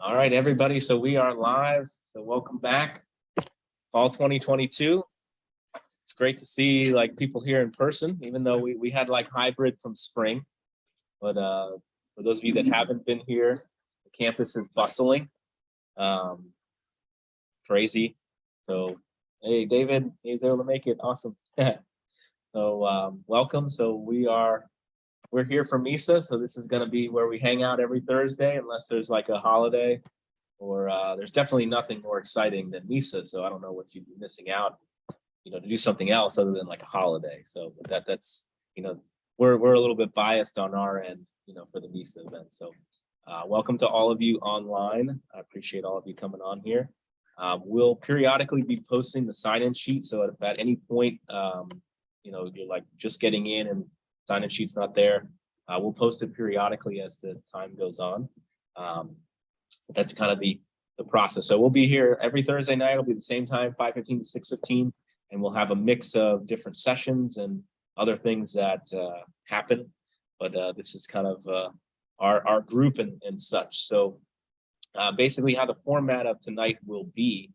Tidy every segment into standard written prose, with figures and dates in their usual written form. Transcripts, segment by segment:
All right, everybody. So we are live. So welcome back. Fall 2022. It's great to see like people here in person, even though we had like hybrid from spring. But for those of you that haven't been here, the campus is bustling. Crazy. So hey, David, he's able to make it. Awesome. So welcome. So we're here for MISA. So this is going to be where we hang out every Thursday, unless there's like a holiday, or there's definitely nothing more exciting than MISA. So I don't know what you'd be missing out, to do something else other than like a holiday. So that's we're a little bit biased on our end, for the MISA event. So welcome to all of you online. I appreciate all of you coming on here. We'll periodically be posting the sign-in sheet. So if at any point, you're like just getting in and sign-in sheet's not there, we'll post it periodically as the time goes on. But that's kind of the process. So we'll be here every Thursday night. It'll be the same time, 5:15 to 6:15, and we'll have a mix of different sessions and other things that happen. But this is kind of our group and such. So basically how the format of tonight will be,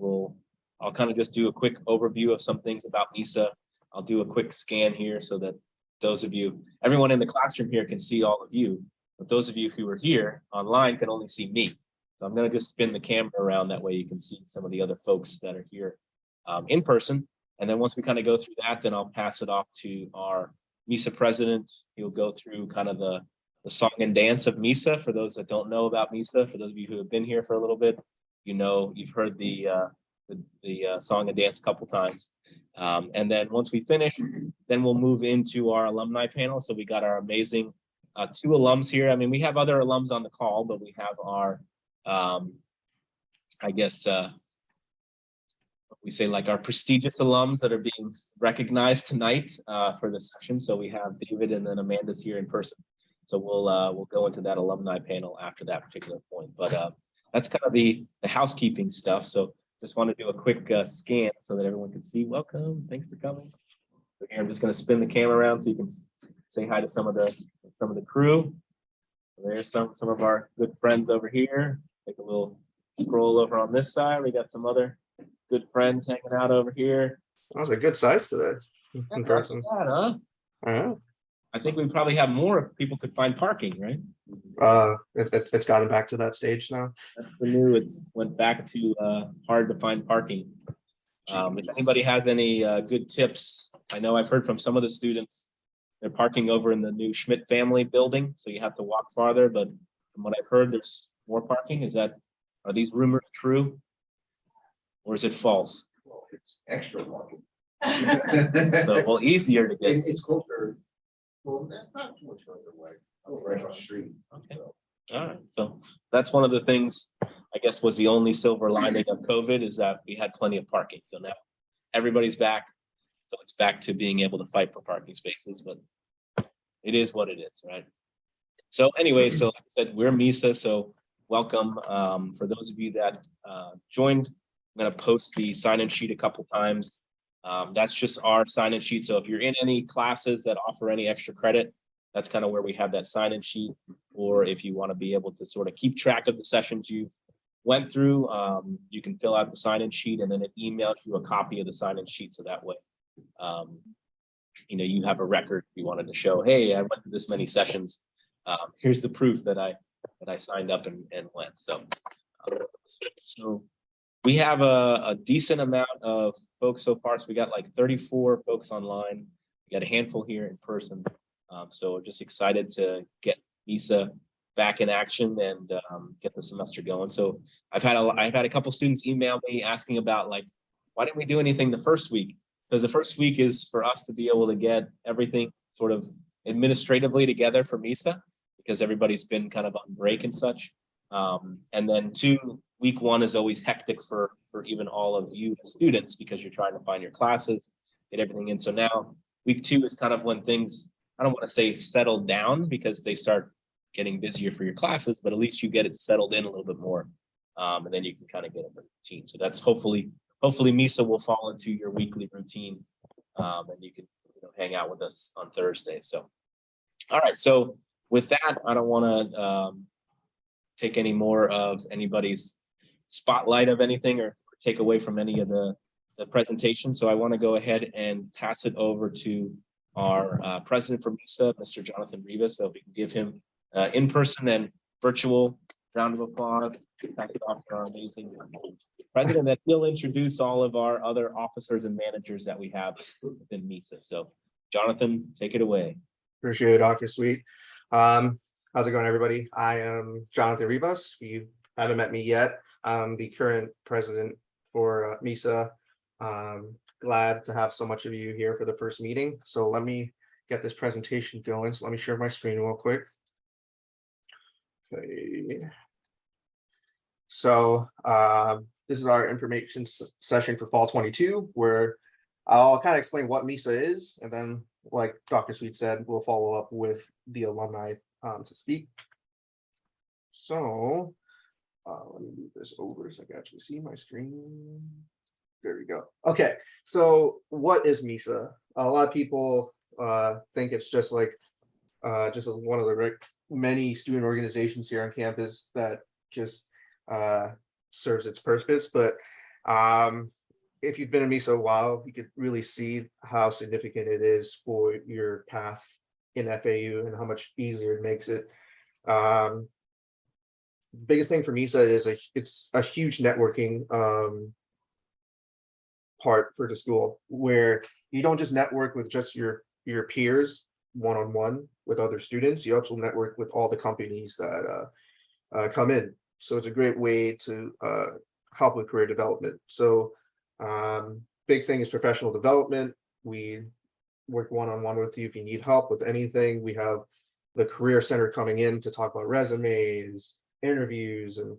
I'll kind of just do a quick overview of some things about MISA. I'll do a quick scan here so that those of you, everyone in the classroom here can see all of you, but those of you who are here online can only see me. So I'm going to just spin the camera around, that way you can see some of the other folks that are here in person. And then once we kind of go through that, then I'll pass it off to our MISA president. He'll go through kind of the song and dance of MISA. For those that don't know about MISA, for those of you who have been here for a little bit, you've heard the song and dance a couple times. And then once we finish, then we'll move into our alumni panel. So we got our amazing 2 alums here. I mean, we have other alums on the call, but we have our, we say like our prestigious alums that are being recognized tonight for the session. So we have David and then Amanda's here in person. So we'll go into that alumni panel after that particular point. But that's kind of the housekeeping stuff. So just want to do a quick scan so that everyone can see. Welcome, thanks for coming. So here I'm just going to spin the camera around so you can say hi to some of the crew. There's some of our good friends over here. Take a little scroll over on this side. We got some other good friends hanging out over here. That was a good size today in person. Bad, huh? Yeah. I think we probably have more if people could find parking, right? It's gotten back to that stage now. That's the new. It's went back to hard to find parking. If anybody has any good tips, I know I've heard from some of the students, they're parking over in the new Schmidt family building, so you have to walk farther. But from what I've heard, there's more parking. Are these rumors true, or is it false? Well, it's extra parking. So, well, easier to get. It's closer. Well, that's not too much further away. I was right across the street. Okay. All right. So that's one of the things, I guess, was the only silver lining of COVID, is that we had plenty of parking. So now everybody's back. So it's back to being able to fight for parking spaces, but it is what it is, right? So anyway, so like I said, we're MISA, so welcome. For those of you that joined, I'm going to post the sign-in sheet a couple times. That's just our sign-in sheet. So if you're in any classes that offer any extra credit, that's kind of where we have that sign-in sheet. Or if you want to be able to sort of keep track of the sessions you went through, you can fill out the sign-in sheet, and then it emails you a copy of the sign-in sheet. So that way, you have a record if you wanted to show, hey, I went to this many sessions. Here's the proof that I signed up and went. So we have a decent amount of folks so far. So we got like 34 folks online. We got a handful here in person. So just excited to get MISA back in action and get the semester going. So I've had a couple students email me asking about, like, why didn't we do anything the first week? Because the first week is for us to be able to get everything sort of administratively together for MISA, because everybody's been kind of on break and such. And then week 1 is always hectic for even all of you students, because you're trying to find your classes, get everything in. So now week 2 is kind of when things, I don't want to say settled down, because they start getting busier for your classes, but at least you get it settled in a little bit more. And then you can kind of get a routine. So that's hopefully MISA will fall into your weekly routine, and you can hang out with us on Thursday. So, all right. So with that, I don't want to take any more of anybody's spotlight of anything or take away from any of the presentation. So I want to go ahead and pass it over to our president from MISA, Mr. Jonathan Rivas, so we can give him in person and virtual round of applause. Pass it off to our amazing president, that he'll introduce all of our other officers and managers that we have within MISA. So Jonathan, take it away. Appreciate it, Dr. Sweet. How's it going, everybody? I am Jonathan Rivas. If you haven't met me yet, I'm the current president for MISA. Glad to have so much of you here for the first meeting. So let me get this presentation going. So let me share my screen real quick. Okay. So this is our information session for fall 22, where I'll kind of explain what MISA is, and then, like Dr. Sweet said, we'll follow up with the alumni to speak. So let me move this over so I can actually see my screen. There we go. Okay, so what is MISA? A lot of people think it's just like just one of the many student organizations here on campus that just serves its purpose. But if you've been in MISA a while, you could really see how significant it is for your path in FAU and how much easier it makes it. Biggest thing for MISA is it's a huge networking part for the school, where you don't just network with just your peers one-on-one with other students, you also network with all the companies that come in. So it's a great way to help with career development. So big thing is professional development. We work one-on-one with you if you need help with anything. We have the career center coming in to talk about resumes, interviews, and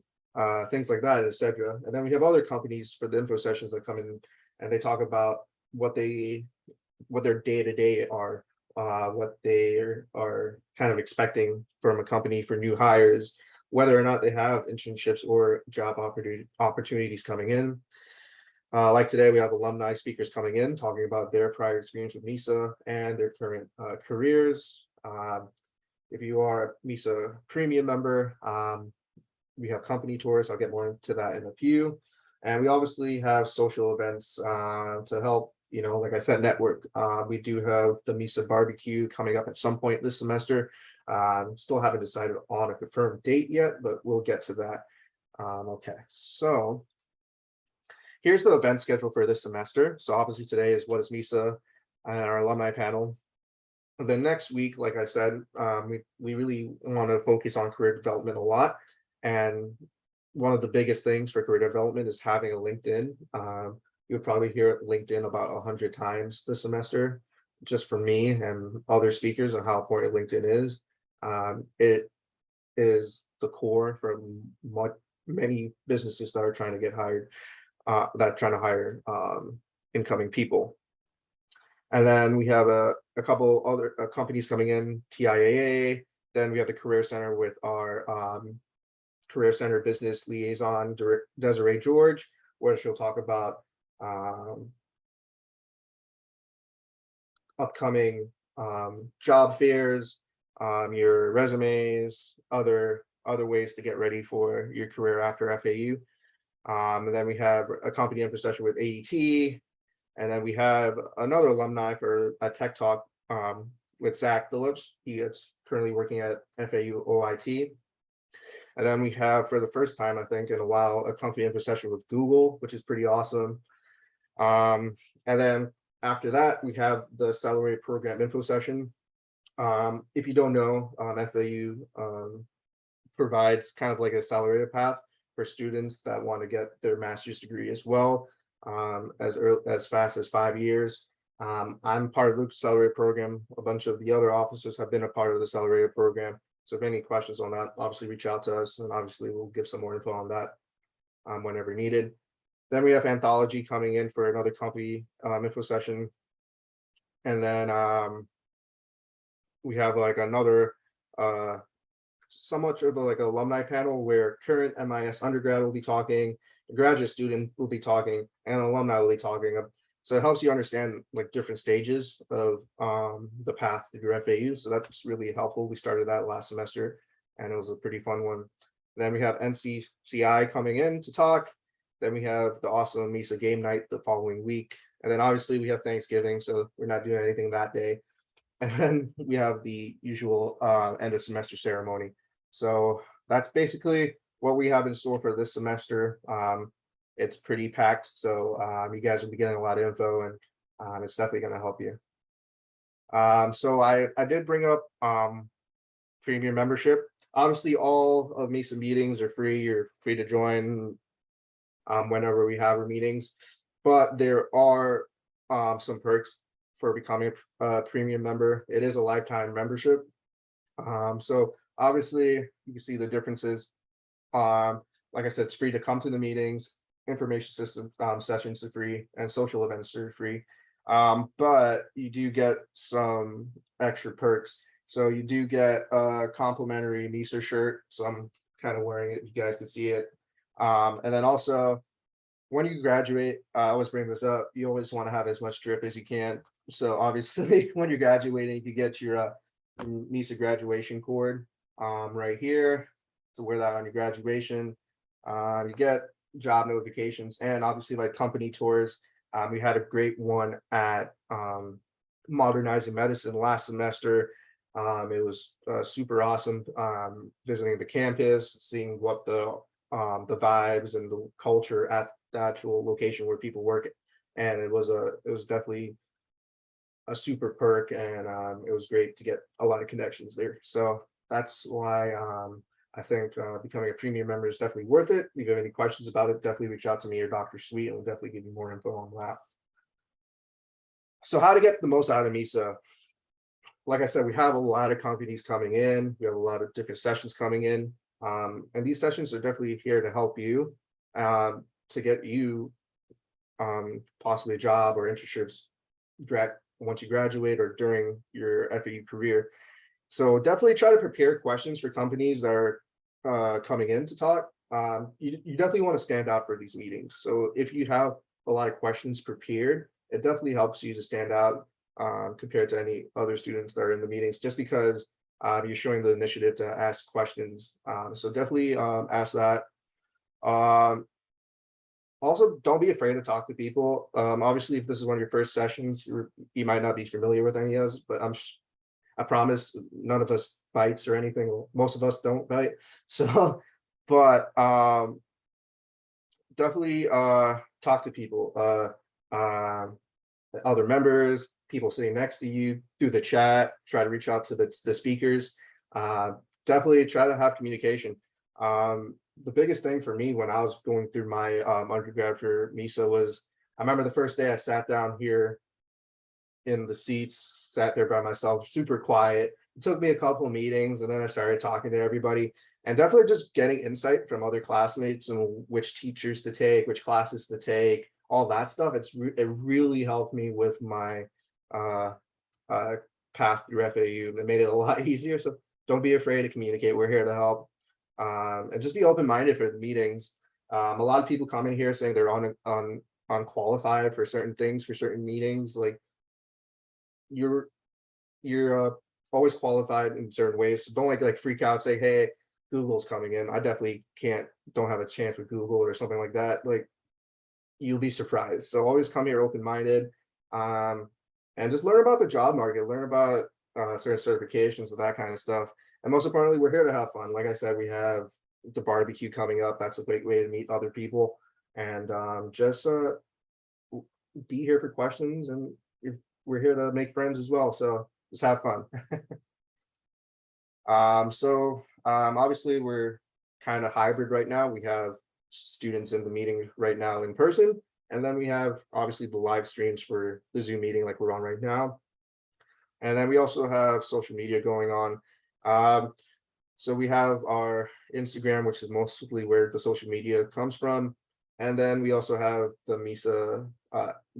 things like that, etc. And then we have other companies for the info sessions that come in and they talk about what their day-to-day are, what they are kind of expecting from a company for new hires, whether or not they have internships or job opportunities coming in. Like today, we have alumni speakers coming in talking about their prior experience with MISA and their current careers. If you are a MISA premium member, we have company tours. I'll get more into that in a few. And we obviously have social events to help, like I said, network. We do have the MISA barbecue coming up at some point this semester. Still haven't decided on a confirmed date yet, but we'll get to that. Okay, so here's the event schedule for this semester. So obviously today is what is MISA and our alumni panel. The next week, like I said, we really want to focus on career development a lot. And one of the biggest things for career development is having a LinkedIn. You'll probably hear LinkedIn about 100 times this semester, just from me and other speakers on how important LinkedIn is. It is the core for many businesses that are trying to get hired, hire incoming people. And then we have a couple other companies coming in, TIAA. Then we have the Career Center with our Career Center Business Liaison, Desiree George, where she'll talk about upcoming job fairs, your resumes, other ways to get ready for your career after FAU. And then we have a company info session with AET. And then we have another alumni for a tech talk with Zach Phillips. He is currently working at FAU OIT. And then we have, for the first time, I think, in a while, a company info session with Google, which is pretty awesome. And then after that, we have the accelerated program info session. If you don't know, FAU provides kind of like a accelerated path for students that want to get their master's degree as well, as fast as 5 years. I'm part of the accelerated program. A bunch of the other officers have been a part of the accelerated program. So if any questions on that, obviously reach out to us, and obviously we'll give some more info on that whenever needed. Then we have Anthology coming in for another company info session. And then we have like another somewhat of like an alumni panel where current MIS undergrad will be talking, a graduate student will be talking, and an alumni will be talking. So it helps you understand like different stages of the path through FAU. So that's really helpful. We started that last semester and it was a pretty fun one. Then we have NCCI coming in to talk. Then we have the awesome MISA game night the following week. And then obviously we have Thanksgiving, so we're not doing anything that day. And then we have the usual end of semester ceremony. So that's basically what we have in store for this semester. It's pretty packed, so you guys will be getting a lot of info, and it's definitely going to help you. So I did bring up premium membership. Obviously, all of MISA meetings are free. You're free to join whenever we have our meetings, but there are some perks for becoming a premium member. It is a lifetime membership. So obviously you can see the differences. Like I said, it's free to come to the meetings, information system sessions are free, and social events are free. But you do get some extra perks. So you do get a complimentary MISA shirt. So I'm kind of wearing it. You guys can see it. And then also, when you graduate, I always bring this up, you always want to have as much drip as you can. So obviously, when you're graduating, you get your MISA graduation cord right here. So wear that on your graduation. You get job notifications and obviously like company tours. We had a great one at Modernizing Medicine last semester. It was super awesome visiting the campus, seeing what the vibes and the culture at the actual location where people work. And it was definitely a super perk, and it was great to get a lot of connections there. So that's why I think becoming a premium member is definitely worth it. If you have any questions about it, definitely reach out to me or Dr. Sweet, and we'll definitely give you more info on that. So how to get the most out of MISA? Like I said, we have a lot of companies coming in. We have a lot of different sessions coming in. And these sessions are definitely here to help you to get you possibly a job or internships once you graduate or during your FAU career. So definitely try to prepare questions for companies that are coming in to talk. You definitely want to stand out for these meetings. So if you have a lot of questions prepared, it definitely helps you to stand out compared to any other students that are in the meetings, just because you're showing the initiative to ask questions. So definitely ask that. Also, don't be afraid to talk to people. Obviously, if this is one of your first sessions, you might not be familiar with any of us, but I promise none of us bites or anything. Well, most of us don't bite. So, but definitely talk to people, other members, people sitting next to you, through the chat, try to reach out to the speakers. Definitely try to have communication. The biggest thing for me when I was going through my undergrad for MISA was, I remember the first day I sat down here in the seats, sat there by myself, super quiet. It took me a couple of meetings, and then I started talking to everybody, and definitely just getting insight from other classmates and which teachers to take, which classes to take, all that stuff. It really helped me with my path through FAU. It made it a lot easier. So don't be afraid to communicate. We're here to help. And just be open-minded for the meetings. A lot of people come in here saying they're unqualified for certain things, for certain meetings. Like you're always qualified in certain ways. So don't like freak out, say, hey, Google's coming in. I definitely don't have a chance with Google or something like that. Like you'll be surprised. So always come here open-minded, and just learn about the job market, learn about certain certifications and that kind of stuff. And most importantly, we're here to have fun. Like I said, we have the barbecue coming up. That's a great way to meet other people, and just be here for questions. And we're here to make friends as well. So just have fun. Obviously we're kind of hybrid right now. We have students in the meeting right now in person, and then we have obviously the live streams for the Zoom meeting like we're on right now. And then we also have social media going on. So we have our Instagram, which is mostly where the social media comes from. And then we also have the MISA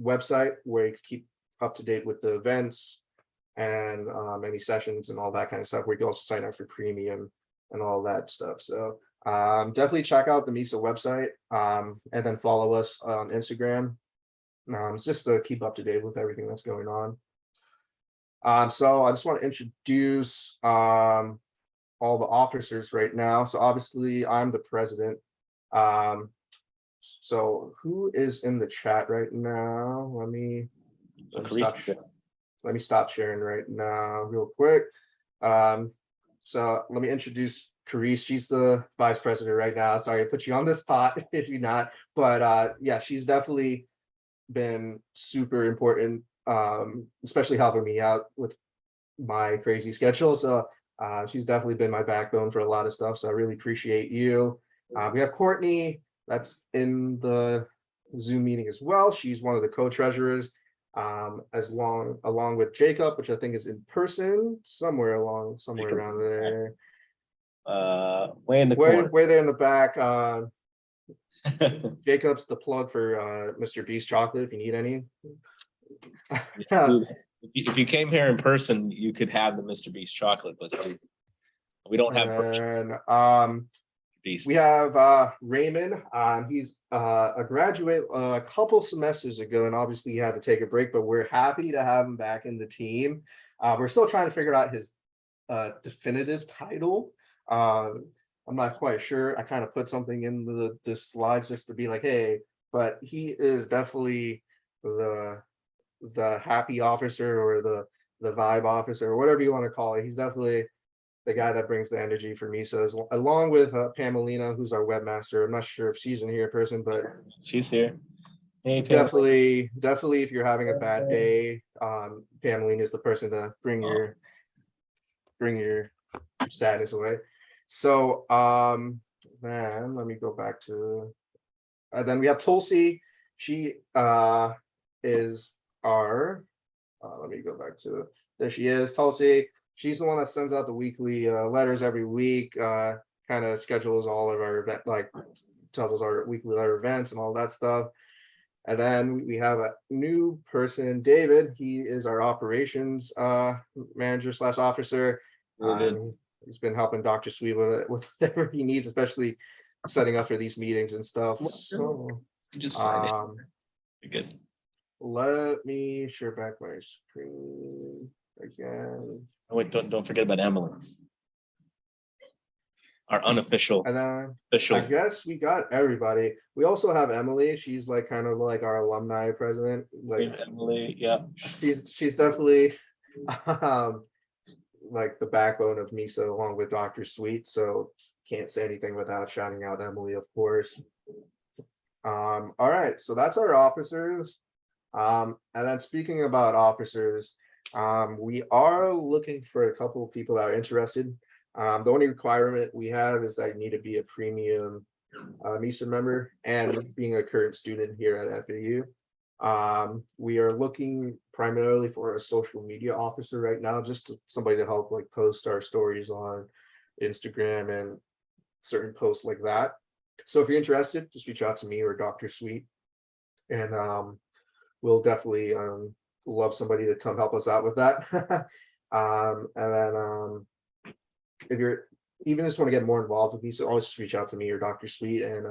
website, where you can keep up to date with the events and any sessions and all that kind of stuff, where you can also sign up for premium and all that stuff. So definitely check out the MISA website, and then follow us on Instagram, just to keep up to date with everything that's going on. So I just want to introduce all the officers right now. So obviously I'm the president. So who is in the chat right now? Let me stop sharing right now real quick. So let me introduce Carice. She's the vice president right now. Sorry to put you on the spot if you're not, but yeah, she's definitely been super important, especially helping me out with my crazy schedule. So she's definitely been my backbone for a lot of stuff. So I really appreciate you. We have Courtney that's in the Zoom meeting as well. She's one of the co-treasurers, along with Jacob, which I think is in person somewhere around there. Way in the corner. Way there in the back. Jacob's the plug for Mr. Beast chocolate if you need any. If you came here in person, you could have the Mr. Beast chocolate, but we don't have And Beast. we have Raymond. He's a graduate a couple semesters ago, and obviously he had to take a break, but we're happy to have him back in the team. We're still trying to figure out his definitive title. I'm not quite sure. I kind of put something in the slides just to be like, hey, but he is definitely the happy officer or the vibe officer or whatever you want to call it. He's definitely the guy that brings the energy for MISA, along with Pamelina, who's our webmaster. I'm not sure if she's in here in person, but she's here. Hey, definitely if you're having a bad day, Pamelina is the person to bring your sadness away. So then let me go back to then we have Tulsi. She is our let me go back to there she is. Tulsi, she's the one that sends out the weekly letters every week, kind of schedules all of our event, like tells us our weekly letter events and all that stuff. And then we have a new person, David. He is our operations manager / officer. He's been helping Dr. Sweet with whatever he needs, especially setting up for these meetings and stuff. So just sign it. You're good. Let me share back my screen again. Oh, wait, don't forget about Emily, our unofficial. And then official. I guess we got everybody. We also have Emily. She's like kind of like our alumni president. Like Emily, yeah. She's definitely like the backbone of MISA along with Dr. Sweet. So can't say anything without shouting out Emily, of course. All right, so that's our officers. And then speaking about officers, we are looking for a couple of people that are interested. The only requirement we have is that you need to be a premium MISA member and being a current student here at FAU. We are looking primarily for a social media officer right now, just somebody to help like post our stories on Instagram and certain posts like that. So if you're interested, just reach out to me or Dr. Sweet, and we'll definitely love somebody to come help us out with that. And then if you're even just want to get more involved with me, so always just reach out to me or Dr. Sweet, and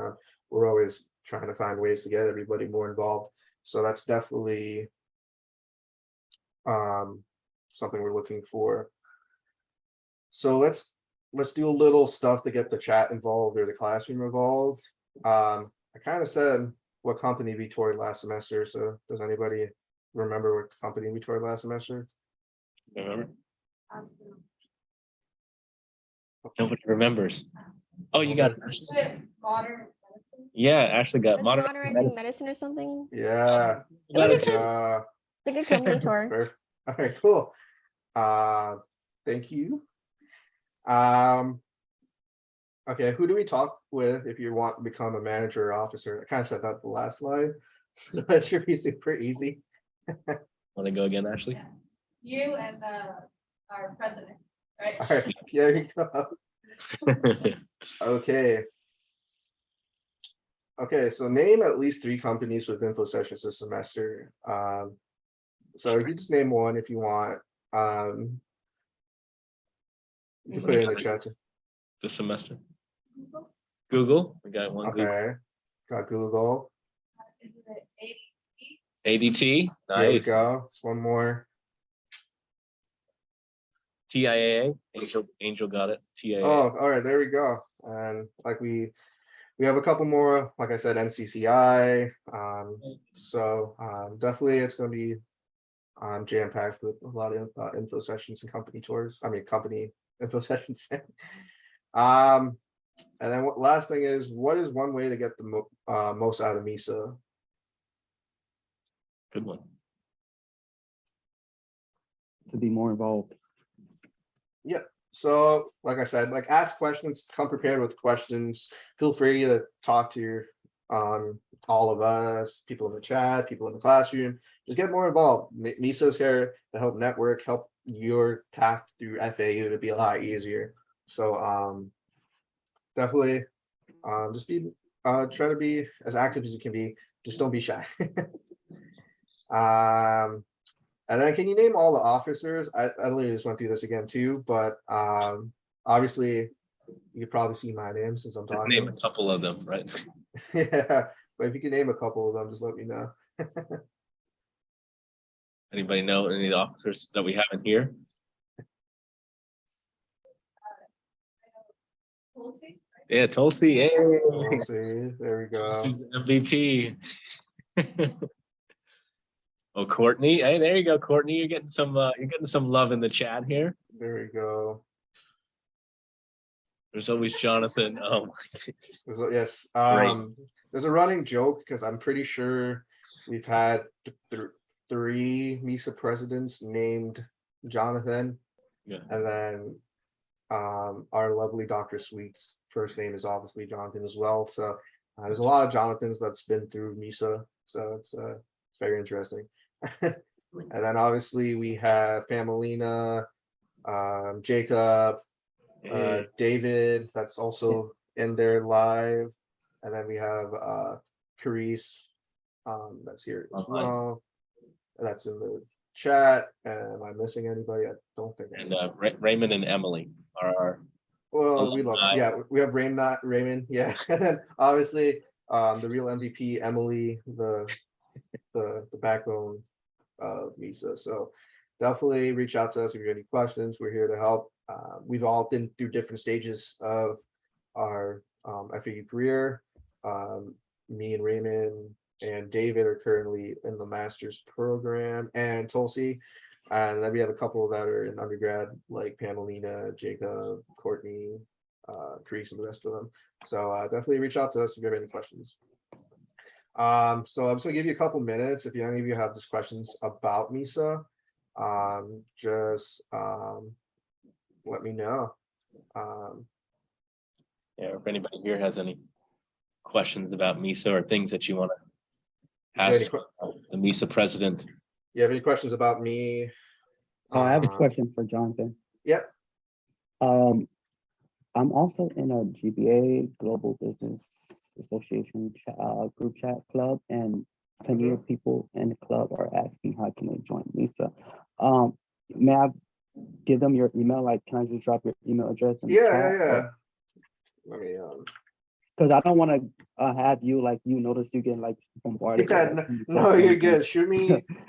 we're always trying to find ways to get everybody more involved. So that's definitely something we're looking for. So let's do a little stuff to get the chat involved or the classroom involved. I kind of said what company we toured last semester. So does anybody remember what company we toured last semester? Remember? Nobody remembers. Oh, you got it. Modern. Yeah, Ashley got modern medicine or something. Yeah. It was a good Uh, It's a good company tour. perfect. All right, cool. Thank you. Okay, who do we talk with if you want to become a manager or officer? I kind of said that the last slide, so that should be super easy. Want to go again, Ashley? You and our president, right? All right, there you go. Okay. Okay, so name at least 3 companies with info sessions this semester. So you just name one if you want. You can put it in the chat. This semester. Google. We got one. Okay, Google. got Google. ADT. There we Nice. go. It's one more. TIAA. Angel got it. TIAA. Oh, all right, there we go. And like we have a couple more, like I said, NCCI. So definitely it's going to be jam-packed with a lot of info sessions and company tours. I mean, company info sessions. And then last thing is, what is one way to get the most out of MISA? Good one. To be more involved. So, like I said, like ask questions, come prepared with questions. Feel free to talk to your all of us, people in the chat, people in the classroom. Just get more involved. MISA's here to help network, help your path through FAU to be a lot easier. So definitely just be try to be as active as you can be. Just don't be shy. And then can you name all the officers? I literally just went through this again too, but obviously you could probably see my name since I'm talking. Name a couple of them, right? Yeah, but if you can name a couple of them, just let me know. Anybody know any of the officers that we have in here? Tulsi, Yeah, Tulsi. Hey. We'll see. There we go. Tulsi's MVP. Oh, Courtney. Hey, there you go, Courtney. You're getting some love in the chat here. There we go. There's always Jonathan. Oh, Yes. Great. There's a running joke because I'm pretty sure we've had three MISA presidents named Jonathan, yeah. and then our lovely Dr. Sweet's first name is obviously Jonathan as well. So there's a lot of Jonathans that's been through MISA, so it's very interesting. And then obviously we have Pamelina, Jacob, Hey. David, that's also in there live. And then we have Carice, that's here as Online. well. That's in the chat. And am I missing anybody? I don't think. And Raymond and Emily are our Well, we love, alumni. yeah, we have Raymond, yeah. And then obviously the real MVP, Emily, the backbone of MISA. So definitely reach out to us if you have any questions. We're here to help. We've all been through different stages of our FAU career. Me and Raymond and David are currently in the master's program, and Tulsi. And then we have a couple that are in undergrad, like Pamelina, Jacob, Courtney, Carice, and the rest of them. So definitely reach out to us if you have any questions. So I'm just gonna give you a couple minutes. If any of you have just questions about MISA, just let me know. Yeah, if anybody here has any questions about MISA or things that you want to Any ask the MISA president. You have any questions about me? I have a question for Jonathan. Yep. I'm also in a GBA Global Business Association group chat club, and plenty of people in the club are asking how can they join MISA. May I give them your email? Like, can I just drop your email address in the chat? Yeah. Let me Because I don't want to have you notice you getting like bombarded. yeah, with, like, no, you're questions good.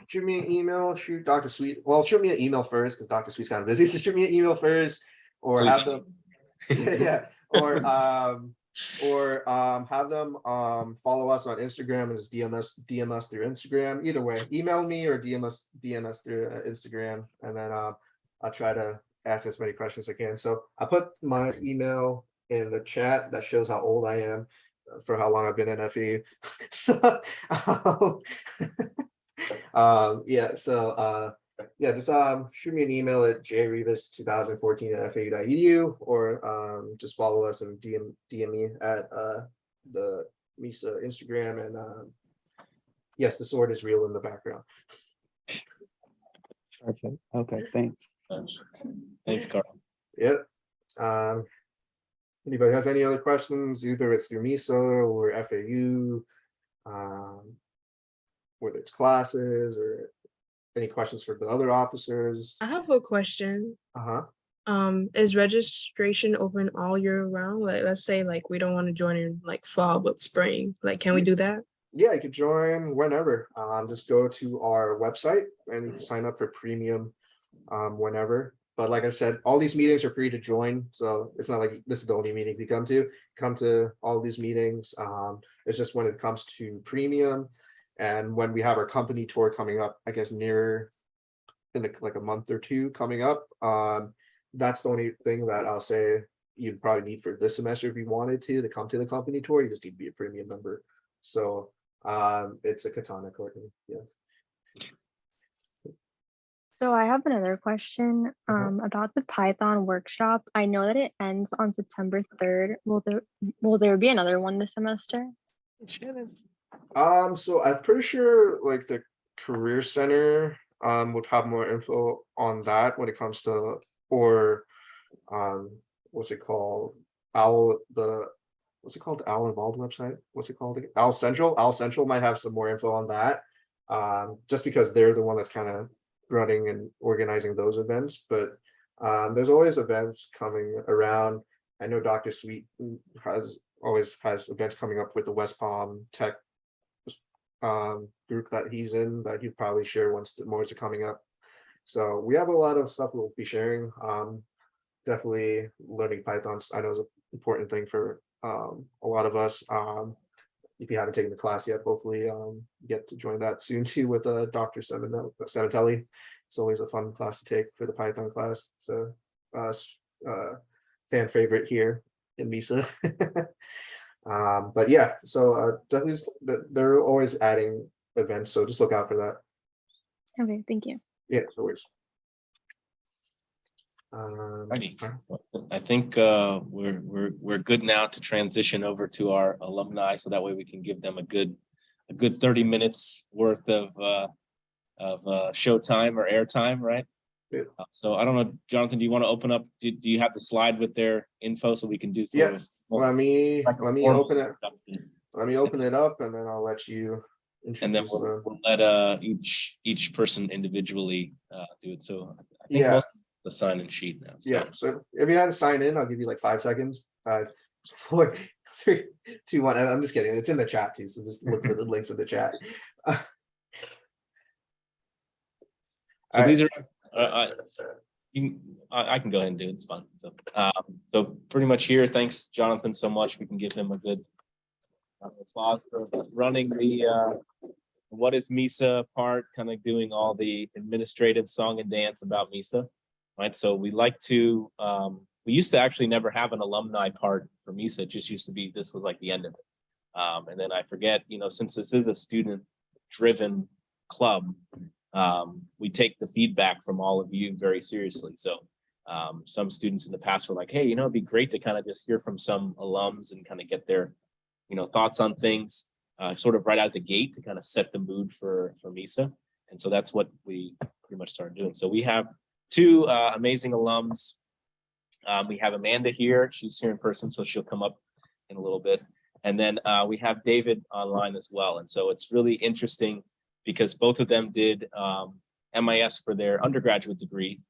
Shoot me an email. Shoot Dr. Sweet. Well, shoot me an email first because Dr. Sweet's kind of busy. So shoot me an email first, or Please. have them. Yeah, or have them follow us on Instagram and just DM us through Instagram. Either way, email me or DM us through Instagram, and then I'll try to ask as many questions as I can. So I put my email in the chat that shows how old I am for how long I've been in FE. So yeah, just shoot me an email at jrevis2014@fau.edu, or just follow us and DM me at the MISA Instagram, and yes, the sword is real in the background. Perfect. Okay, thanks. Thanks, Carl. Yep. Anybody has any other questions, either it's through MISA or FAU, whether it's classes or any questions for the other officers? I have a question. Uh-huh. Is registration open all year round? Like, let's say like we don't want to join in like fall but spring. Like, can we do that? Yeah, you could join whenever. Just go to our website and you can sign up for premium whenever. But like I said, all these meetings are free to join, so it's not like this is the only meeting you come to. Come to all these meetings. It's just when it comes to premium, and when we have our company tour coming up, I guess nearer in like a month or two coming up. That's the only thing that I'll say you'd probably need for this semester if you wanted to come to the company tour. You just need to be a premium member. So it's a Katana courting, yes. So I have another question about the Python workshop. I know that it ends on September 3rd. Will there be another one this semester? So I'm pretty sure like the Career Center would have more info on that when it comes to, or what's it called? What's it called? The Owl Involved website? What's it called again? Owl Central. Owl Central might have some more info on that. Just because they're the one that's kind of running and organizing those events, but there's always events coming around. I know Dr. Sweet always has events coming up with the West Palm Tech group that he's in, that he'd probably share once the more are coming up. So we have a lot of stuff we'll be sharing. Definitely learning Python, I know is an important thing for a lot of us. If you haven't taken the class yet, hopefully get to join that soon too with Dr. Sementelli. It's always a fun class to take for the Python class. So fan favorite here in MISA. But yeah, so definitely they're always adding events, so just look out for that. Okay, thank you. Yeah, no worries. Righty. I think we're good now to transition over to our alumni, so that way we can give them a good 30 minutes worth of show time or air time, right? Yeah. So I don't know, Jonathan, do you want to open up? Do you have the slide with their info so we can do sort Yeah. of Let me formal open it. introduction? Let me open it up, and then I'll let you introduce And then them. we'll let each person individually do it. So I think Yeah. most of the sign in sheet now. So. Yeah, so if you had to sign in, I'll give you like 5 seconds. 5, 4, 3, 2, 1. I'm just kidding. It's in the chat too, so just look for the links in the chat. So these are I can go ahead and do it. It's fun. So pretty much here. Thanks, Jonathan, so much. We can give him a good applause for running the what is MISA part, kind of doing all the administrative song and dance about MISA. Right, so we like to, we used to actually never have an alumni part for MISA. It just used to be, this was like the end of it. And then I forget, since this is a student-driven club, we take the feedback from all of you very seriously. So some students in the past were like, hey, it'd be great to kind of just hear from some alums and kind of get their, thoughts on things, sort of right out the gate to kind of set the mood for MISA. And so that's what we pretty much started doing. So we have 2 amazing alums. We have Amanda here. She's here in person, so she'll come up in a little bit. And then we have David online as well. And so it's really interesting because both of them did MIS for their undergraduate degree,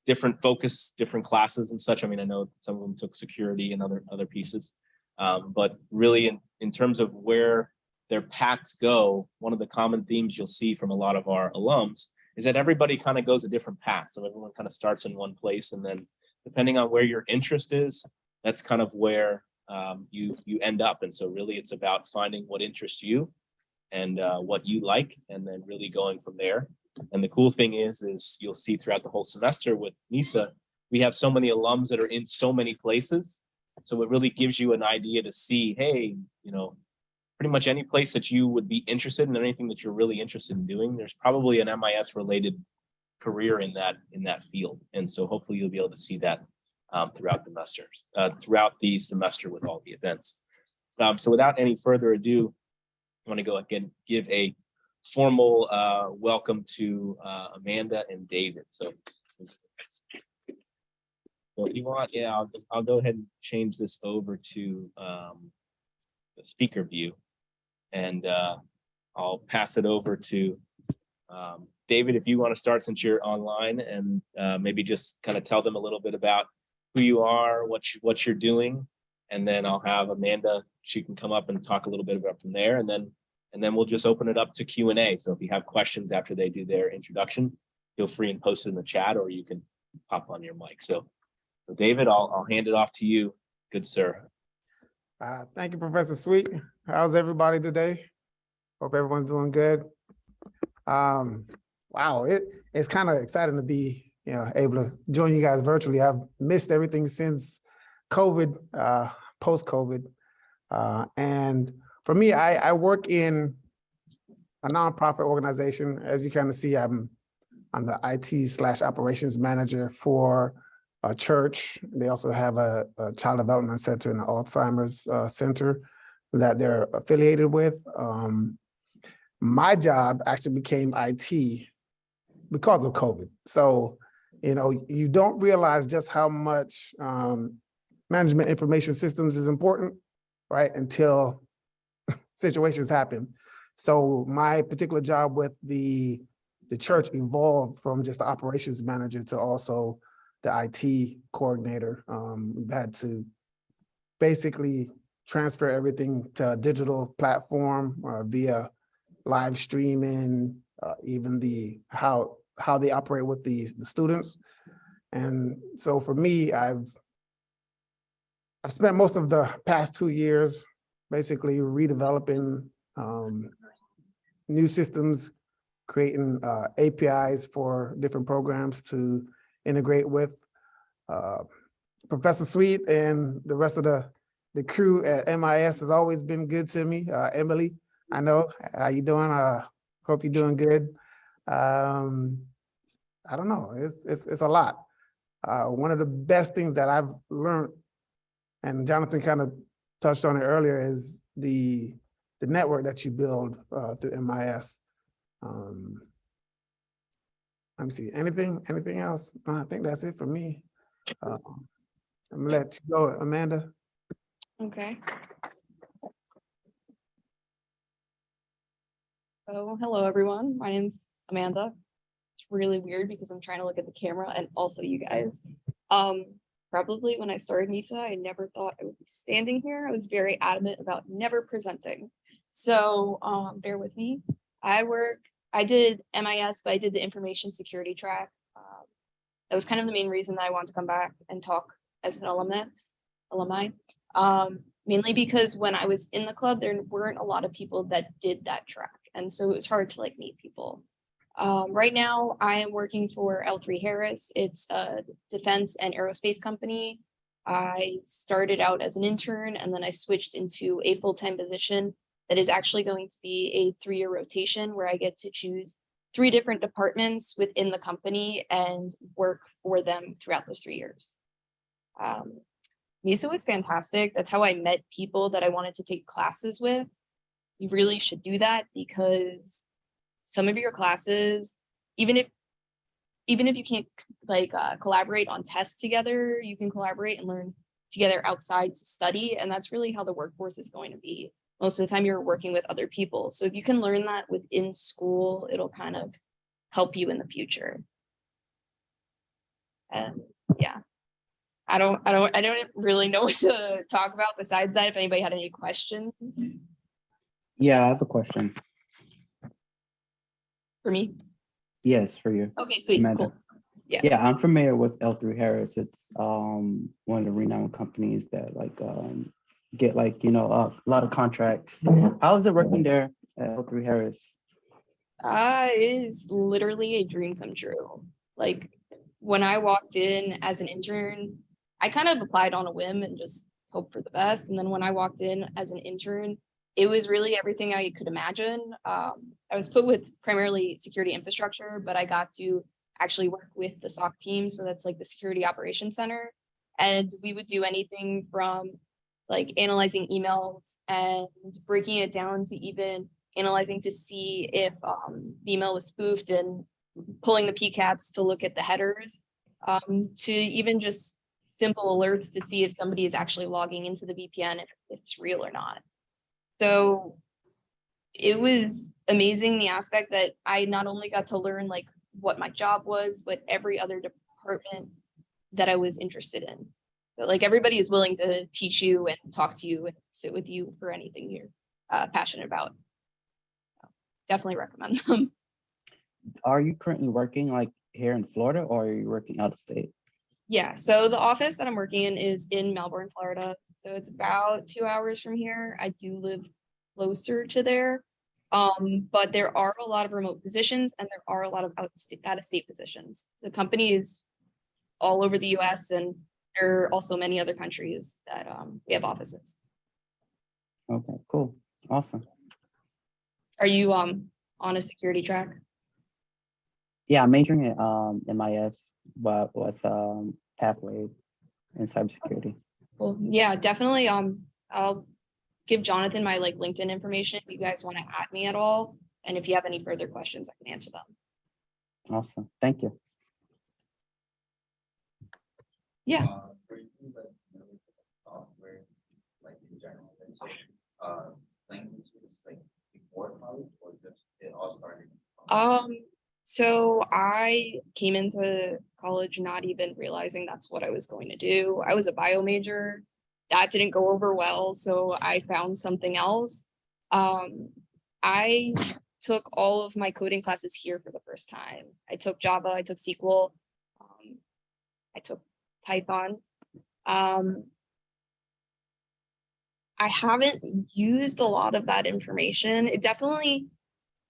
different focus, different classes and such. I mean, I know some of them took security and other pieces, but really in terms of where their paths go, one of the common themes you'll see from a lot of our alums is that everybody kind of goes a different path. So everyone kind of starts in one place, and then depending on where your interest is, that's kind of where you end up. And so really it's about finding what interests you and what you like, and then really going from there. And the cool thing is you'll see throughout the whole semester with MISA, we have so many alums that are in so many places. So it really gives you an idea to see, hey, pretty much any place that you would be interested in, anything that you're really interested in doing, there's probably an MIS related career in that field. And so hopefully you'll be able to see that throughout the semester with all the events. So without any further ado, I want to go again, give a formal welcome to Amanda and David. So if you want, yeah, I'll go ahead and change this over to the speaker view. And I'll pass it over to David, if you want to start since you're online, and maybe just kind of tell them a little bit about who you are, what you're doing, and then I'll have Amanda, she can come up and talk a little bit about from there, and then we'll just open it up to Q&A. So if you have questions after they do their introduction, feel free and post it in the chat, or you can pop on your mic. So David, I'll hand it off to you, good sir. Thank you, Professor Sweet. How's everybody today? Hope everyone's doing good. Wow, it's kind of exciting to be, able to join you guys virtually. I've missed everything since COVID, post-COVID. And for me, I work in a nonprofit organization. As you kind of see, I'm the IT/operations manager for a church. They also have a child development center and an Alzheimer's center that they're affiliated with. My job actually became IT because of COVID. So, you don't realize just how much management information systems is important, right? Until situations happen. So my particular job with the church evolved from just the operations manager to also the IT coordinator. We've had to basically transfer everything to a digital platform via live streaming, even how they operate with the students. And so for me, I've spent most of the past 2 years basically redeveloping new systems, creating APIs for different programs to integrate with. Professor Sweet and the rest of the crew at MIS has always been good to me. Emily, I know, how you doing? Hope you're doing good. I don't know, it's a lot. One of the best things that I've learned, and Jonathan kind of touched on it earlier, is the network that you build through MIS. Let me see, anything else? I think that's it for me. I'm gonna let you go, Amanda. Okay. So, hello everyone. My name's Amanda. It's really weird because I'm trying to look at the camera and also you guys. Probably when I started MISA, I never thought I would be standing here. I was very adamant about never presenting. So bear with me. I did MIS, but I did the information security track. That was kind of the main reason that I wanted to come back and talk as an alumni. Mainly because when I was in the club, there weren't a lot of people that did that track. And so it was hard to meet people. Right now, I am working for L3 Harris. It's a defense and aerospace company. I started out as an intern and then I switched into a full-time position that is actually going to be a 3-year rotation where I get to choose 3 different departments within the company and work for them throughout those 3 years. MISA was fantastic. That's how I met people that I wanted to take classes with. You really should do that because some of your classes, even if you can't collaborate on tests together, you can collaborate and learn together outside to study. And that's really how the workforce is going to be. Most of the time you're working with other people. So if you can learn that within school, it'll kind of help you in the future. And yeah, I don't really know what to talk about besides that. If anybody had any questions. Yeah, I have a question. For me? Yes, for you. Okay, sweet, Amanda. cool. Yeah. Yeah, I'm familiar with L3 Harris. It's one of the renowned companies that get a lot of contracts. How is it working there at L3 Harris? It is literally a dream come true. When I walked in as an intern, I kind of applied on a whim and just hoped for the best. And then when I walked in as an intern, it was really everything I could imagine. I was put with primarily security infrastructure, but I got to actually work with the SOC team. So that's the Security Operations Center. And we would do anything from analyzing emails and breaking it down to even analyzing to see if the email was spoofed and pulling the PCAPs to look at the headers, to even just simple alerts to see if somebody is actually logging into the VPN, if it's real or not. So it was amazing, the aspect that I not only got to learn what my job was, but every other department that I was interested in. So everybody is willing to teach you and talk to you and sit with you for anything you're passionate about. So definitely recommend them. Are you currently working here in Florida or are you working out of state? Yeah, so the office that I'm working in is in Melbourne, Florida. So it's about 2 hours from here. I do live closer to there. But there are a lot of remote positions and there are a lot of out of state positions. The company is all over the US and there are also many other countries that we have offices. Okay, cool. Awesome. Are you on a security track? Yeah, I'm majoring in MIS, but with pathway in cybersecurity. Well, yeah, definitely. I'll give Jonathan my like LinkedIn information if you guys want to add me at all. And if you have any further questions, I can answer them. Awesome. Thank you. Yeah. For you, like, you know, software, like in general, let's say, languages, like before college, or just it all started? So I came into college not even realizing that's what I was going to do. I was a bio major. That didn't go over well, so I found something else. I took all of my coding classes here for the first time. I took Java, I took SQL, I took Python. I haven't used a lot of that information. It definitely,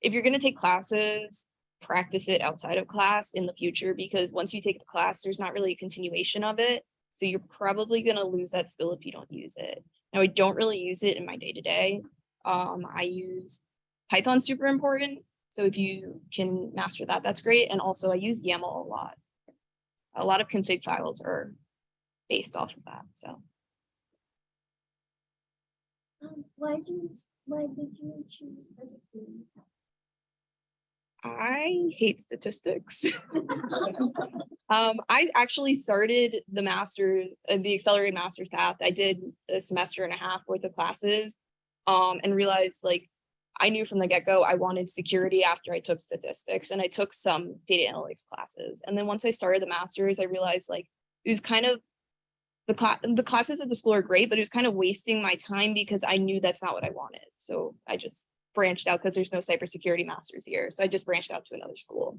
if you're going to take classes, practice it outside of class in the future, because once you take the class, there's not really a continuation of it. So you're probably going to lose that skill if you don't use it. Now, I don't really use it in my day-to-day. I use Python, super important. So if you can master that, that's great. And also I use YAML a lot. A lot of config files are based off of that. So. Why did you choose as a career? I hate statistics. I actually started the the accelerated master's path. I did a semester and a half worth of classes, and realized like I knew from the get-go I wanted security after I took statistics, and I took some data analytics classes. And then once I started the master's, I realized like it was kind of the classes at the school are great, but it was kind of wasting my time because I knew that's not what I wanted. So I just branched out because there's no cybersecurity masters here. So I just branched out to another school.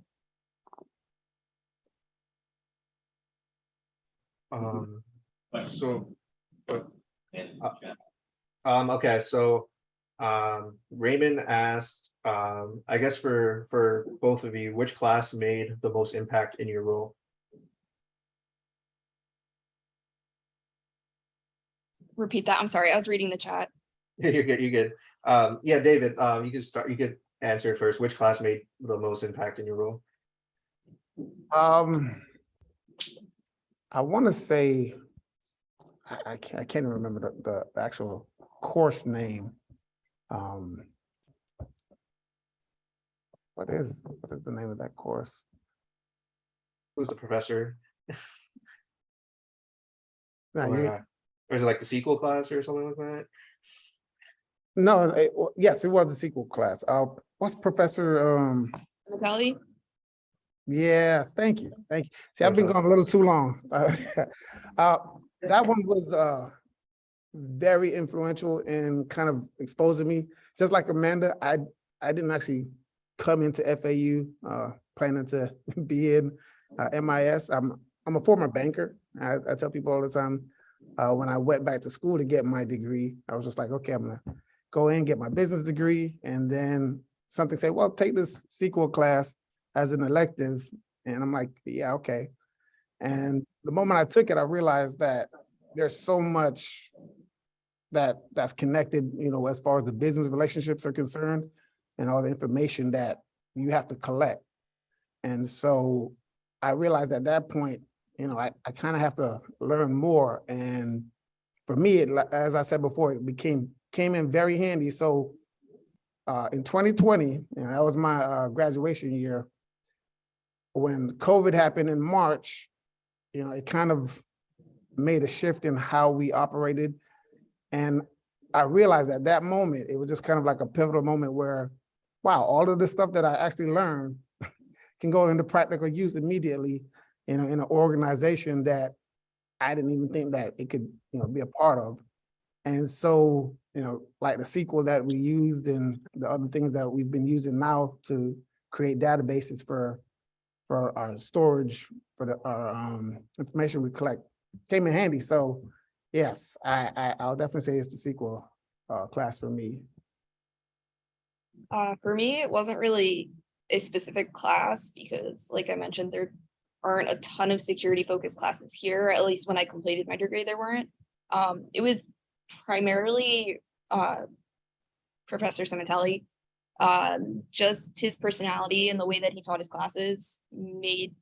Okay, so Raymond asked, I guess for both of you, which class made the most impact in your role? Repeat that. I'm sorry. I was reading the chat. You're good. You're good. Yeah, David, you could start. You could answer first. Which class made the most impact in your role? I want to say I can't remember the actual course name. What is the name of that course? Who's the professor? No, or is it like the SQL class or something like that? no, yes, it was a SQL class. What's Professor? Natalie? Yes, thank you. Thank you. See, I've been gone a little too long. That one was very influential in kind of exposing me. Just like Amanda, I didn't actually come into FAU planning to be in MIS. I'm a former banker. I tell people all the time, when I went back to school to get my degree, I was just like, okay, I'm gonna go in, get my business degree, and then something say, well, take this SQL class as an elective. And I'm like, yeah, okay. And the moment I took it, I realized that there's so much that's connected, you know, as far as the business relationships are concerned and all the information that you have to collect. And so I realized at that point, you know, I kind of have to learn more. And for me, as I said before, it came in very handy. So in 2020, you know, that was my graduation year. When COVID happened in March, you know, it kind of made a shift in how we operated. And I realized at that moment, it was just kind of like a pivotal moment where, wow, all of the stuff that I actually learned can go into practical use immediately, you know, in an organization that I didn't even think that it could, you know, be a part of. And so, you know, like the SQL that we used and the other things that we've been using now to create databases for for our storage, for our information we collect, came in handy. So yes, I'll definitely say it's the SQL class for me. For me, it wasn't really a specific class because, like I mentioned, there aren't a ton of security focused classes here. At least when I completed my degree, there weren't. It was primarily Professor Cimitelli. Just his personality and the way that he taught his classes made,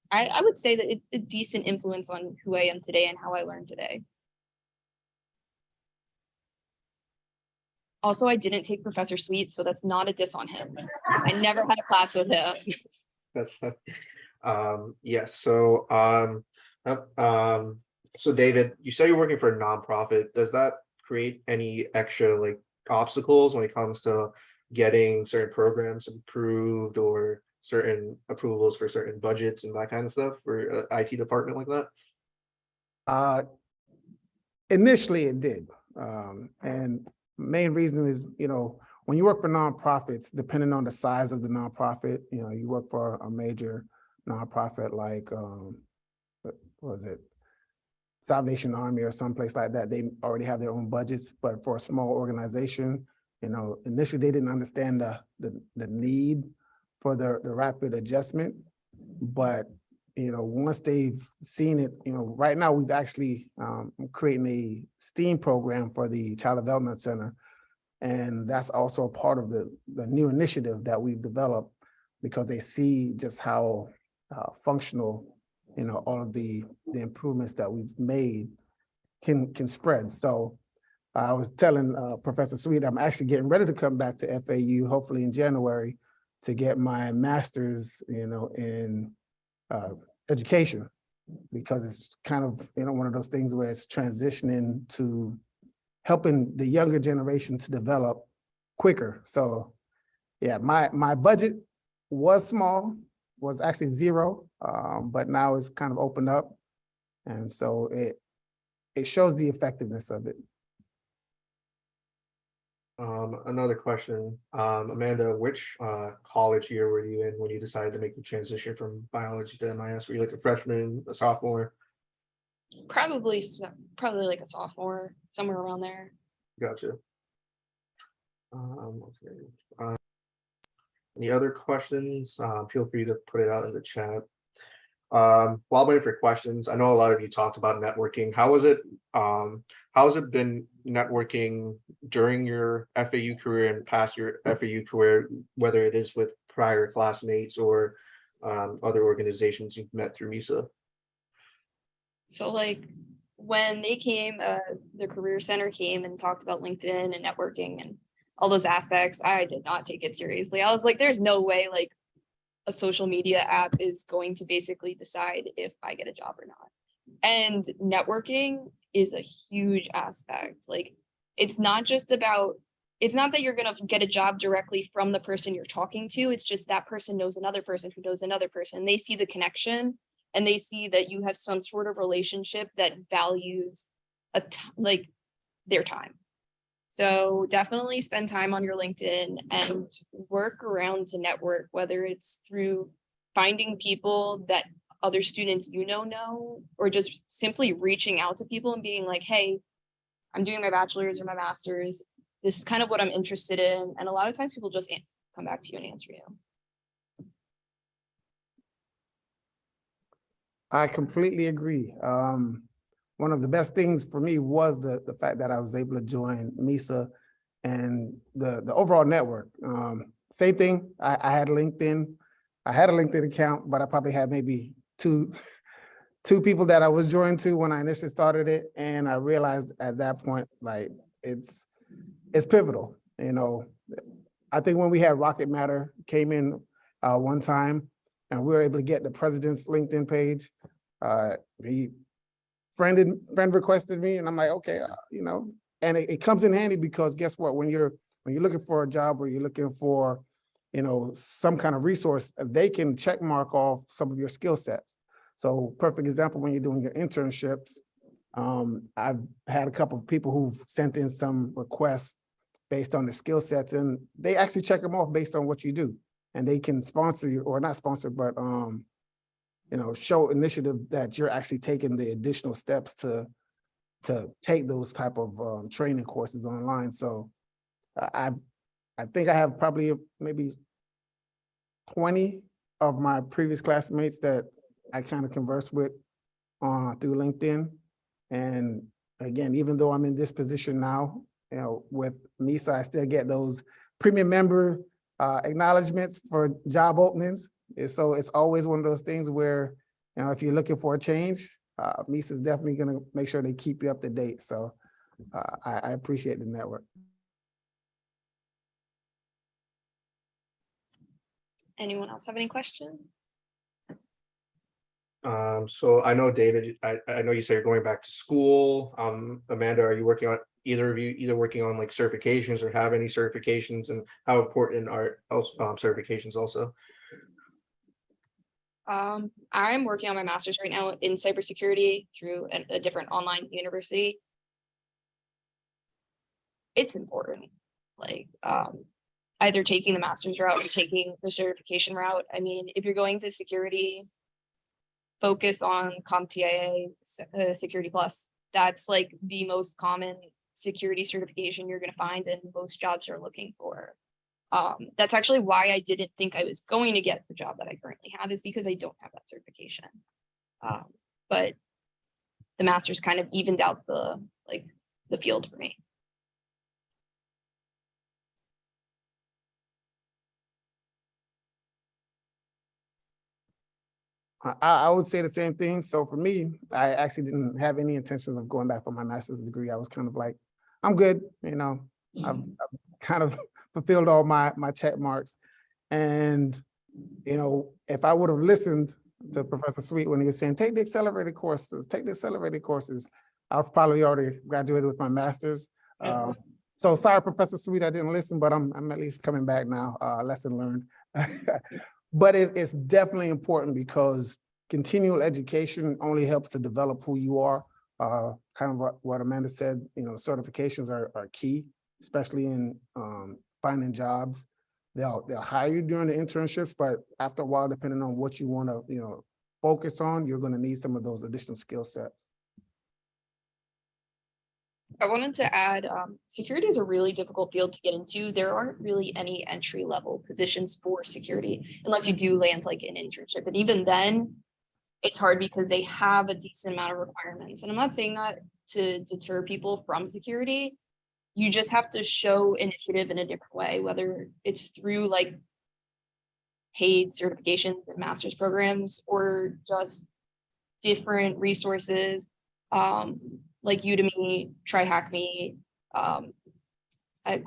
I would say that a decent influence on who I am today and how I learn today. Also, I didn't take Professor Sweet, so that's not a diss on him. I never had a class with him. That's fine. Yes, so so David, you say you're working for a nonprofit. Does that create any extra like obstacles when it comes to getting certain programs approved or certain approvals for certain budgets and that kind of stuff for an IT department like that? Initially it did. And main reason is, when you work for nonprofits, depending on the size of the nonprofit, you work for a major nonprofit like, what was it? Salvation Army or someplace like that, they already have their own budgets. But for a small organization, initially they didn't understand the need for the rapid adjustment. But once they've seen it, right now we've actually creating a STEAM program for the Child Development Center. And that's also a part of the new initiative that we've developed because they see just how functional, all of the improvements that we've made can spread. So I was telling Professor Sweet, I'm actually getting ready to come back to FAU, hopefully in January, to get my master's, in education, because it's kind of, one of those things where it's transitioning to helping the younger generation to develop quicker. So yeah, my budget was small, was actually zero, but now it's kind of opened up. And so it shows the effectiveness of it. Another question, Amanda, which college year were you in when you decided to make the transition from biology to MIS? Were you like a freshman, a sophomore? Probably like a sophomore, somewhere around there. Gotcha. Okay. Any other questions? Feel free to put it out in the chat. While I'm waiting for questions, I know a lot of you talked about networking. How has it been networking during your FAU career and past your FAU career, whether it is with prior classmates or other organizations you've met through MISA? So like when they came, the Career Center came and talked about LinkedIn and networking and all those aspects, I did not take it seriously. I was like, there's no way like a social media app is going to basically decide if I get a job or not. And networking is a huge aspect. Like, it's not that you're going to get a job directly from the person you're talking to. It's just that person knows another person who knows another person. They see the connection and they see that you have some sort of relationship that values like their time. So definitely spend time on your LinkedIn and work around to network, whether it's through finding people that other students know, or just simply reaching out to people and being like, hey, I'm doing my bachelor's or my master's. This is kind of what I'm interested in. And a lot of times people just come back to you and answer you. I completely agree. One of the best things for me was the fact that I was able to join MISA and the overall network. Same thing, I had LinkedIn. I had a LinkedIn account, but I probably had maybe two people that I was joined to when I initially started it. And I realized at that point, like it's pivotal. I think when we had Rocket Matter came in one time and we were able to get the president's LinkedIn page, he friend requested me and I'm like, okay, and it comes in handy because guess what? When you're looking for a job or you're looking for, some kind of resource, they can check mark off some of your skill sets. So perfect example, when you're doing your internships, I've had a couple of people who've sent in some requests based on the skill sets and they actually check them off based on what you do. and they can sponsor you, or not sponsor, but show initiative that you're actually taking the additional steps to take those type of training courses online. So I think I have probably maybe 20 of my previous classmates that I kind of converse with through LinkedIn. And again, even though I'm in this position now, with MISA, I still get those premium member acknowledgements for job openings. So it's always one of those things where, if you're looking for a change, MISA is definitely going to make sure they keep you up to date. So I appreciate the network. Anyone else have any questions? So I know David, I know you say you're going back to school. Amanda, are you working on either of you either working on like certifications or have any certifications, and how important are certifications also? I'm working on my master's right now in cybersecurity through a different online university. It's important, like either taking the master's route or taking the certification route. I mean, if you're going to security, focus on CompTIA Security Plus. That's like the most common security certification you're going to find and most jobs are looking for. That's actually why I didn't think I was going to get the job that I currently have, is because I don't have that certification. But the master's kind of evened out the field for me. I would say the same thing. So for me, I actually didn't have any intentions of going back for my master's degree. I was kind of like, I'm good. I've kind of fulfilled all my check marks. And, if I would have listened to Professor Sweet when he was saying, take the accelerated courses, I've probably already graduated with my master's. So sorry, Professor Sweet, I didn't listen, but I'm at least coming back now, lesson learned. But it's definitely important because continual education only helps to develop who you are. Kind of what Amanda said, certifications are key, especially in finding jobs. They'll hire you during the internships, but after a while, depending on what you want to, focus on, you're going to need some of those additional skill sets. I wanted to add, security is a really difficult field to get into. There aren't really any entry-level positions for security unless you do land like an internship. And even then, it's hard because they have a decent amount of requirements. And I'm not saying that to deter people from security. You just have to show initiative in a different way, whether it's through like paid certifications and master's programs or just different resources. Like Udemy, TryHackMe,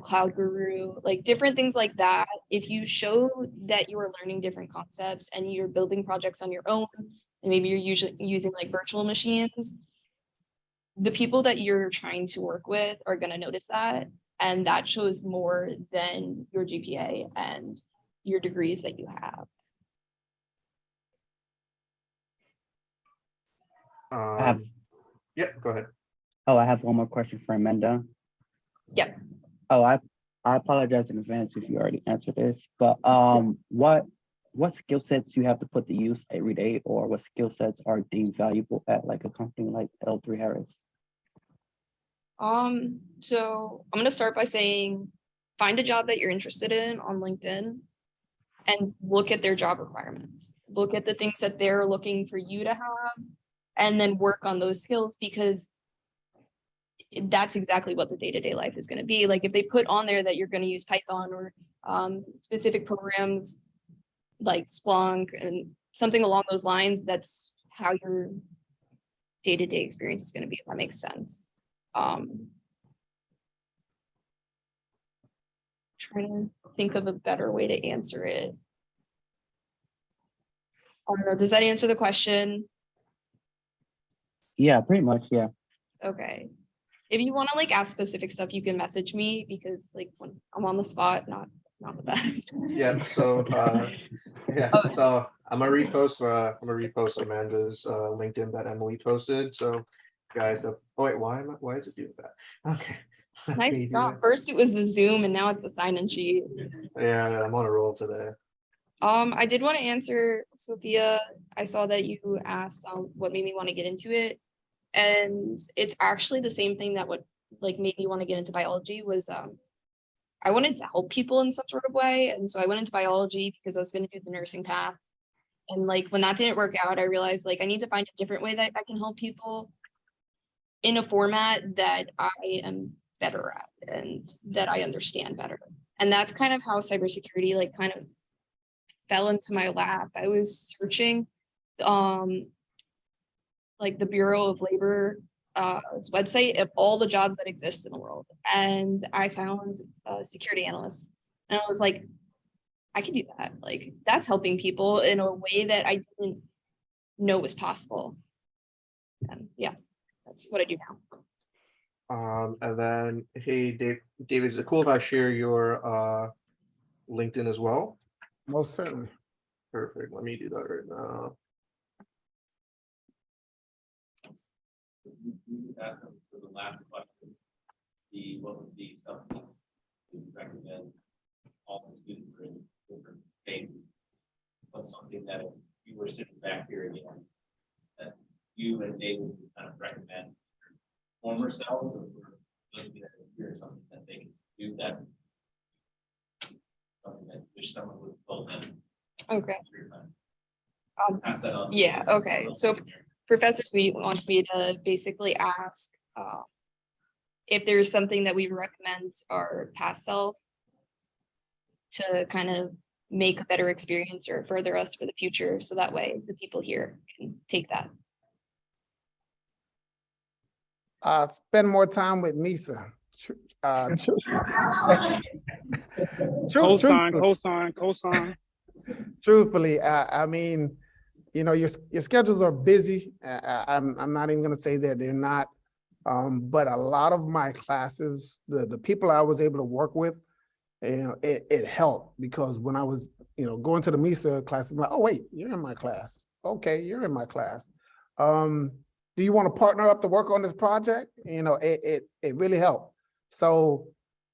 Cloud Guru, like different things like that. If you show that you are learning different concepts and you're building projects on your own, and maybe you're usually using like virtual machines, the people that you're trying to work with are going to notice that. And that shows more than your GPA and your degrees that you have. Yeah, go ahead. Oh, I have one more question for Amanda. Yep. Oh, I apologize in advance if you already answered this, but what skill sets you have to put to use every day, or what skill sets are deemed valuable at like a company like L3 Harris? So I'm gonna start by saying, find a job that you're interested in on LinkedIn and look at their job requirements. Look at the things that they're looking for you to have, and then work on those skills, because that's exactly what the day-to-day life is going to be. Like if they put on there that you're going to use Python or specific programs like Splunk and something along those lines, that's how your day-to-day experience is going to be, if that makes sense. Trying to think of a better way to answer it. I don't know, does that answer the question? Yeah, pretty much, yeah. Okay. If you want to like ask specific stuff, you can message me, because like when I'm on the spot, not the best. Yeah, so so I'm gonna repost Amanda's LinkedIn that Emily posted. So guys, oh wait, why is it doing that? Okay. Nice job. First it was the Zoom and now it's a sign-in sheet. Yeah, I'm on a roll today. I did want to answer, Sophia. I saw that you asked what made me want to get into it. And it's actually the same thing that what like made me want to get into biology was I wanted to help people in some sort of way. And so I went into biology because I was going to do the nursing path. And like when that didn't work out, I realized like I need to find a different way that I can help people in a format that I am better at and that I understand better. And that's kind of how cybersecurity like kind of fell into my lap. I was searching like the Bureau of Labor website of all the jobs that exist in the world. And I found a security analyst. And I was like, I can do that. Like that's helping people in a way that I didn't know was possible. And yeah, that's what I do now. And then, hey, David, is it cool if I share your LinkedIn as well? Most certainly. Perfect. Let me do that right now. You asked them for the last question, what would be something you recommend all the students are in different phases? What's something that if you were sitting back here again, that you and David would kind of recommend former selves, or maybe that here's something that they can do that, something that wish someone would have told them. Okay. Pass that on. Yeah, okay. So Professor Sweet wants me to basically ask if there's something that we recommend our past self to kind of make a better experience or further us for the future. So that way the people here can take that. Spend more time with MISA. Cosign. Truthfully, I mean, you know, your schedules are busy. I'm not even going to say that they're not, but a lot of my classes, the people I was able to work with, you know, it helped because when I was, you know, going to the MISA classes, I'm like, oh wait, you're in my class. Okay, you're in my class. Do you want to partner up to work on this project? You know, it really helped. So,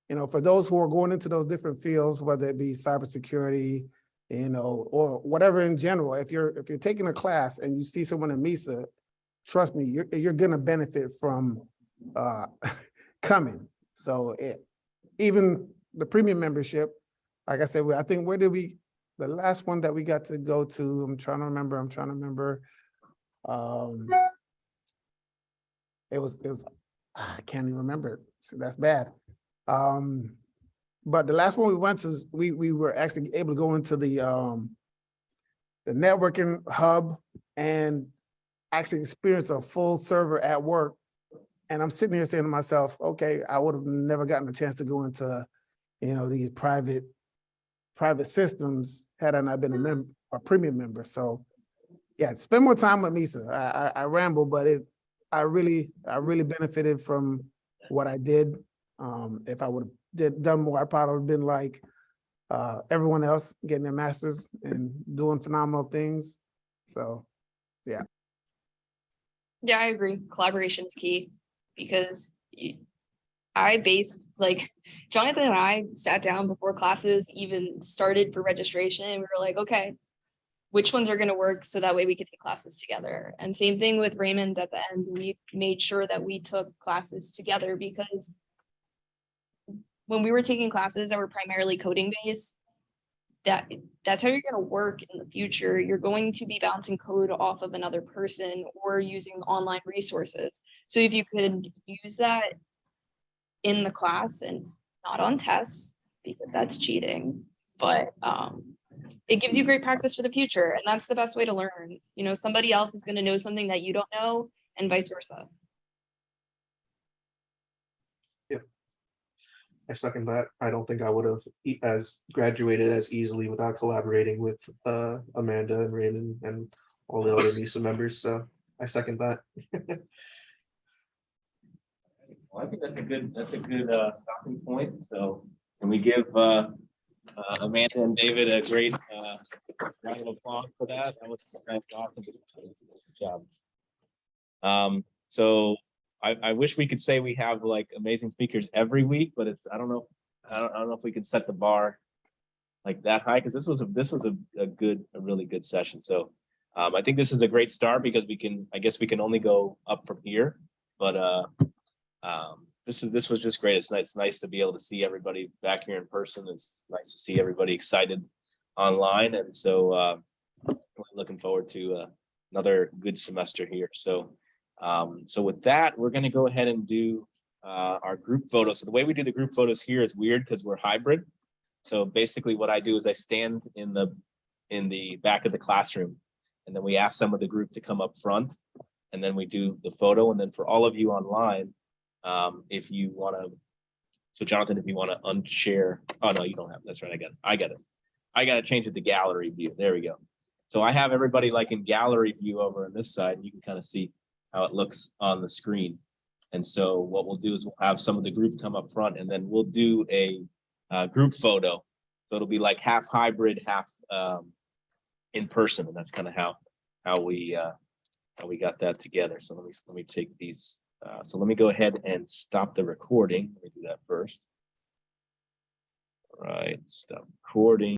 you know, for those who are going into those different fields, whether it be cybersecurity, you know, or whatever in general, if you're taking a class and you see someone in MISA, trust me, you're gonna benefit from coming. So even the premium membership, like I said, I think the last one that we got to go to, I'm trying to remember. It was I can't even remember it. So that's bad. But the last one we went to, we were actually able to go into the networking hub and actually experience a full server at work. And I'm sitting here saying to myself, okay, I would have never gotten a chance to go into, you know, these private systems had I not been a premium member. So yeah, spend more time with MISA. I ramble, but I really benefited from what I did. If I would have done more, I probably would have been like everyone else, getting their masters and doing phenomenal things. So, yeah. Yeah, I agree. Collaboration is key because I based like Jonathan and I sat down before classes even started for registration and we were like, okay, which ones are going to work so that way we could take classes together. And same thing with Raymond at the end, we made sure that we took classes together because when we were taking classes that were primarily coding based, that's how you're going to work in the future. You're going to be bouncing code off of another person or using online resources. So if you could use that in the class and not on tests, because that's cheating, but it gives you great practice for the future. And that's the best way to learn. You know, somebody else is going to know something that you don't know and vice versa. I second that. I don't think I would have graduated as easily without collaborating with Amanda and Raymond and all the other MISA members. So I second that. Well, I think that's a good stopping point. So can we give Amanda and David a great round of applause for that? That was awesome. Good job. So I wish we could say we have like amazing speakers every week, but I don't know if we can set the bar like that high, because this was a really good session. So I think this is a great start because I guess we can only go up from here, but this was just great. It's nice to be able to see everybody back here in person. It's nice to see everybody excited online, and so looking forward to another good semester here. So so with that, we're going to go ahead and do our group photos. So the way we do the group photos here is weird because we're hybrid. So basically what I do is I stand in the back of the classroom, and then we ask some of the group to come up front, and then we do the photo. And then for all of you online, if you want to, so Jonathan, if you want to unshare, oh no, you don't have, that's right, I got to change it to gallery view. There we go. So I have everybody like in gallery view over on this side, and you can kind of see how it looks on the screen. And so what we'll do is we'll have some of the group come up front, and then we'll do a group photo. So it'll be like half hybrid, half in person, and that's kind of how we got that together. So let me take these. So let me go ahead and stop the recording. Let me do that first. All right, stop recording.